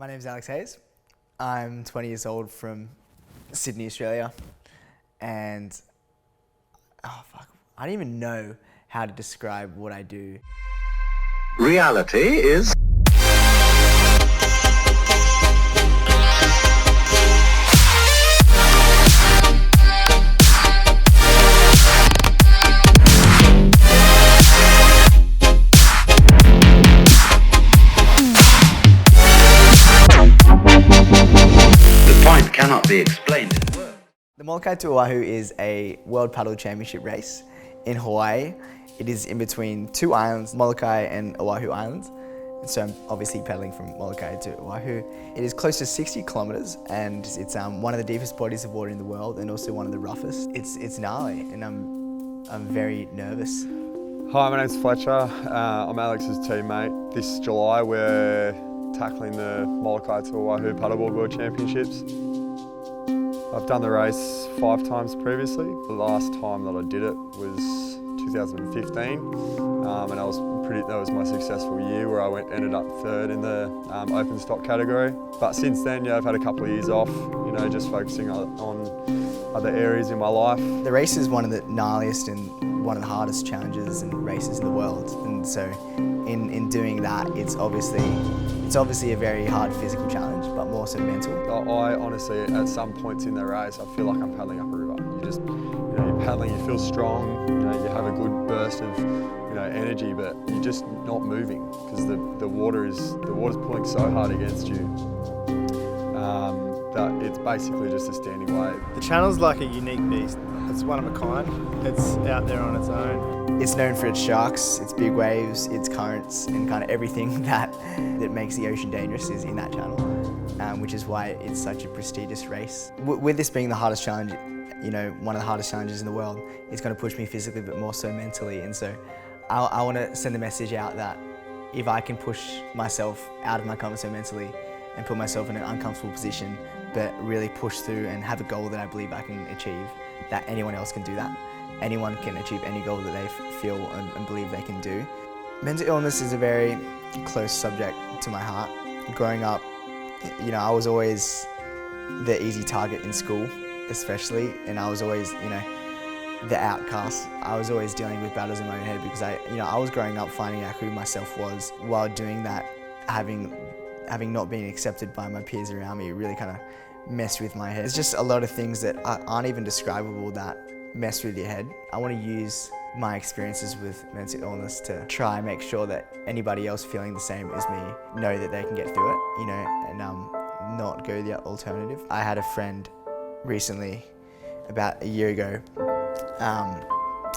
My name's Alex Hayes. I'm 20 years old from Sydney, Australia. And, I don't even know how to describe what I do. Reality is... cannot be explained in words. The Molokai to Oahu is a World Paddle Championship race in Hawaii. It is in between two islands, Molokai and Oahu Islands. And so I'm obviously paddling from Molokai to Oahu. It is close to 60 kilometers and it's one of the deepest bodies of water in the world and also one of the roughest. It's gnarly and I'm very nervous. Hi, my name's Fletcher. I'm Alex's teammate. This July we're tackling the Molokai to Oahu Paddleboard World Championships. I've done the race 5 times previously. The last time that I did it was 2015, and that was my successful year where I ended up 3rd in the open stock category. But since then, I've had a couple of years off, just focusing on other areas in my life. The race is one of the gnarliest and one of the hardest challenges and races in the world, and so in doing that, it's obviously a very hard physical challenge, but more so mental. I honestly, at some points in the race, I feel like I'm paddling up a river. You're paddling, you feel strong, you have a good burst of, energy, but you're just not moving because the water's pulling so hard against you that it's basically just a standing wave. The channel's like a unique beast. It's one of a kind. It's out there on its own. It's known for its sharks, its big waves, its currents, and kind of everything that makes the ocean dangerous is in that channel, which is why it's such a prestigious race. With this being the hardest challenge, one of the hardest challenges in the world, it's going to push me physically, but more so mentally. And so I want to send the message out that if I can push myself out of my comfort zone mentally and put myself in an uncomfortable position, but really push through and have a goal that I believe I can achieve, that anyone else can do that. Anyone can achieve any goal that they feel and believe they can do. Mental illness is a very close subject to my heart. Growing up, I was always the easy target in school, especially, and I was always, the outcast. I was always dealing with battles in my own head because I was growing up finding out who myself was. While doing that, having not been accepted by my peers around me really kind of messed with my head. It's just a lot of things that aren't even describable that mess with your head. I want to use my experiences with mental illness to try and make sure that anybody else feeling the same as me know that they can get through it, and not go the alternative. I had a friend recently, about a year ago,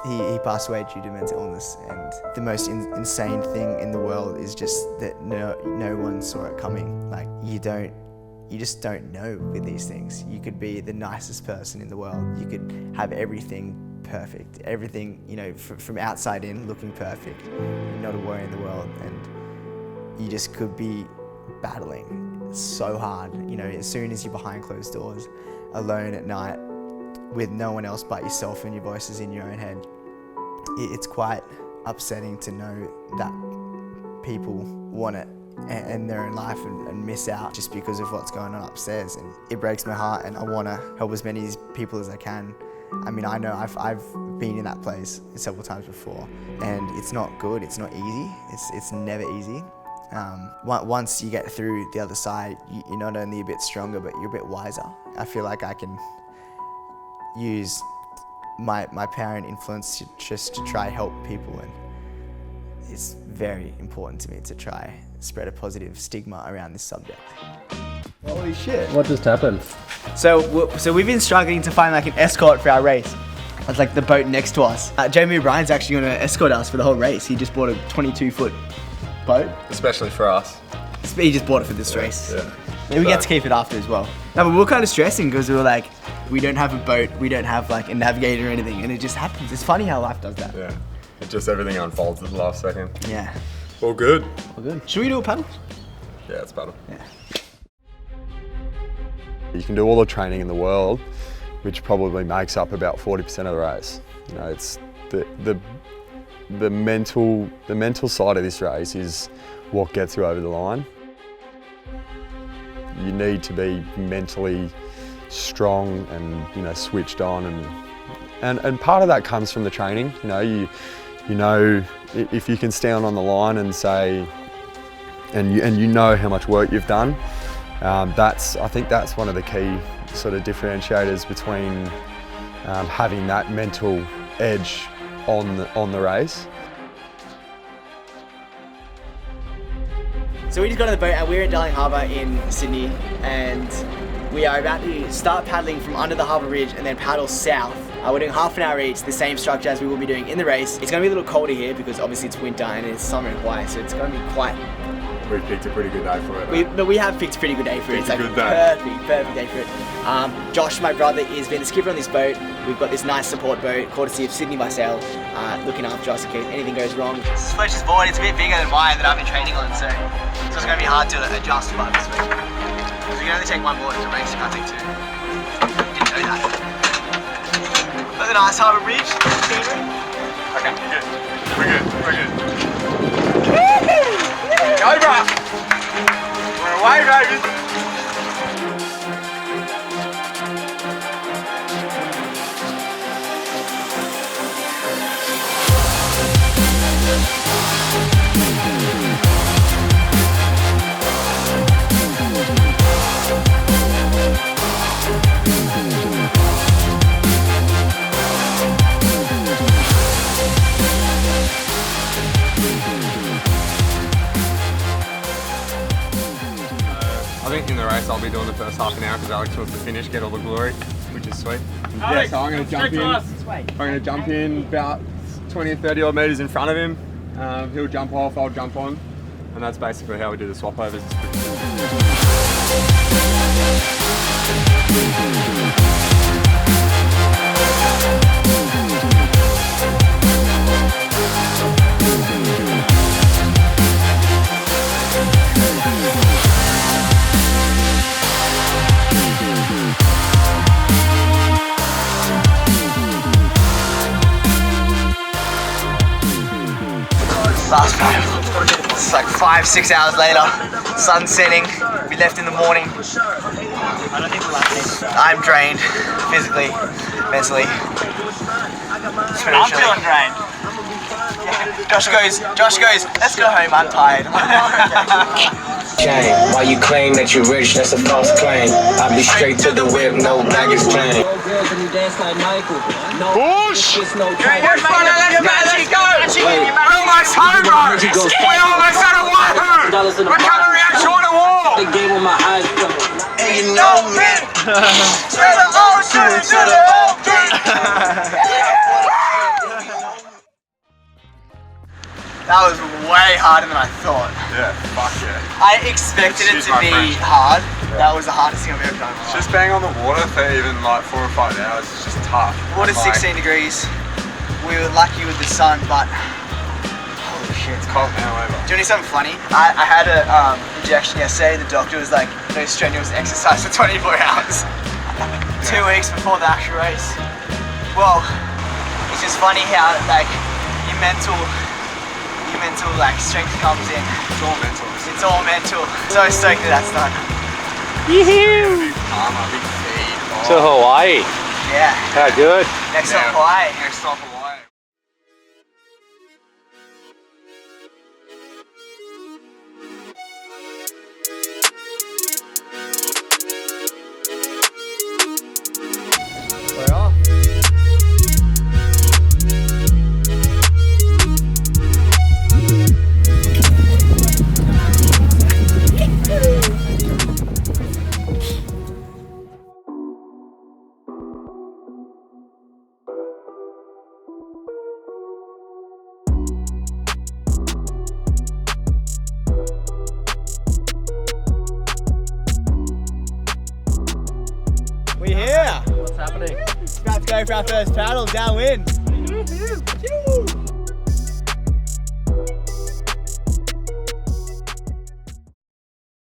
he passed away due to mental illness, and the most insane thing in the world is just that no one saw it coming. Like, you just don't know with these things. You could be the nicest person in the world. You could have everything perfect. Everything, from outside in looking perfect. Not a worry in the world. And you just could be battling so hard. As soon as you're behind closed doors, alone at night, with no one else but yourself and your voices in your own head. It's quite upsetting to know that people want it in their own life and miss out just because of what's going on upstairs, and it breaks my heart, and I want to help as many people as I can. I know I've been in that place several times before, and it's not good, it's not easy, it's never easy. Once you get through the other side, you're not only a bit stronger, but you're a bit wiser. I feel like I can use my power and influence just to try help people, and it's very important to me to try spread a positive stigma around this subject. Holy shit. What just happened? So we've been struggling to find like an escort for our race. It's like the boat next to us. Jamie O'Brien's actually going to escort us for the whole race. He just bought a 22-foot boat. Especially for us. He just bought it for this race. Yeah. And we get to keep it after as well. No, but we were kind of stressing because we were like, we don't have a boat, we don't have like a navigator or anything, and it just happens. It's funny how life does that. Yeah. It just everything unfolds at the last second. Yeah. All good. All good. Should we do a paddle? Yeah, it's paddle. Yeah. You can do all the training in the world, which probably makes up about 40% of the race. It's the mental side of this race is what gets you over the line. you need to be mentally strong and switched on, and part of that comes from the training. You know if you can stand on the line and say, and you know how much work you've done. I think that's one of the key sort of differentiators between having that mental edge on the race. So we just got on the boat and we're at Darling Harbour in Sydney, and we are about to start paddling from under the Harbour Bridge and then paddle south. We're doing half an hour each, the same structure as we will be doing in the race. It's going to be a little colder here because obviously it's winter and it's summer in Hawaii, so it's going to be quite... We've picked a pretty good day for it. But we have picked a pretty good day for it. It's like a perfect day for it. Josh, my brother, has been the skipper on this boat. We've got this nice support boat, courtesy of Sydney by Sail, looking after us in case anything goes wrong. This is Fletcher's board. It's a bit bigger than mine that I've been training on, so it's going to be hard to adjust by this week. Because you can only take one board to race, you can't take two. Didn't know that. Look at the nice Harbour Bridge. Okay, we're good. Go, bro! We're away, baby! I think in the race I'll be doing the first half an hour because Alex wants to finish, get all the glory, which is sweet. Yeah, so I'm going to jump in. I'm going to jump in about 20 or 30 odd metres in front of him. He'll jump off, I'll jump on, and that's basically how we do the swap overs. It's pretty Last paddle. It's like 5-6 hours later. Sun setting. We left in the morning. I'm drained, physically, mentally. I'm feeling drained. Josh goes, let's go home, I'm tired. Shame. Why you claim that you're rich, that's a false claim. I be straight to the whip, no baggage claim. Push! You're in front of that magic go! We're almost home, bro! We're almost at Oahu! We're coming around short of wall! The game with my eyes closed. And you know me! To the ocean, to the ocean! That was way harder than I thought. Yeah, fuck yeah. I expected it to be hard. That was the hardest thing I've ever done in my life. Just bang on the water for even like 4 or 5 hours is just tough. Water's Like, 16 degrees. We were lucky with the sun, but holy shit. It's cold now, over. Do you want to hear something funny? I had an injection yesterday. The doctor was like, no strenuous exercise for 24 hours. 2 weeks before the actual race. Well, it's just funny how like your mental like strength comes in. It's all mental. It's all mental. So stoked that that's done. Yoo-hoo! Big armor, big feed. To Hawaii. Yeah. How good? Next stop Hawaii. Next stop Hawaii. We're off. We're here. What's happening? About to go for our first paddle downwind.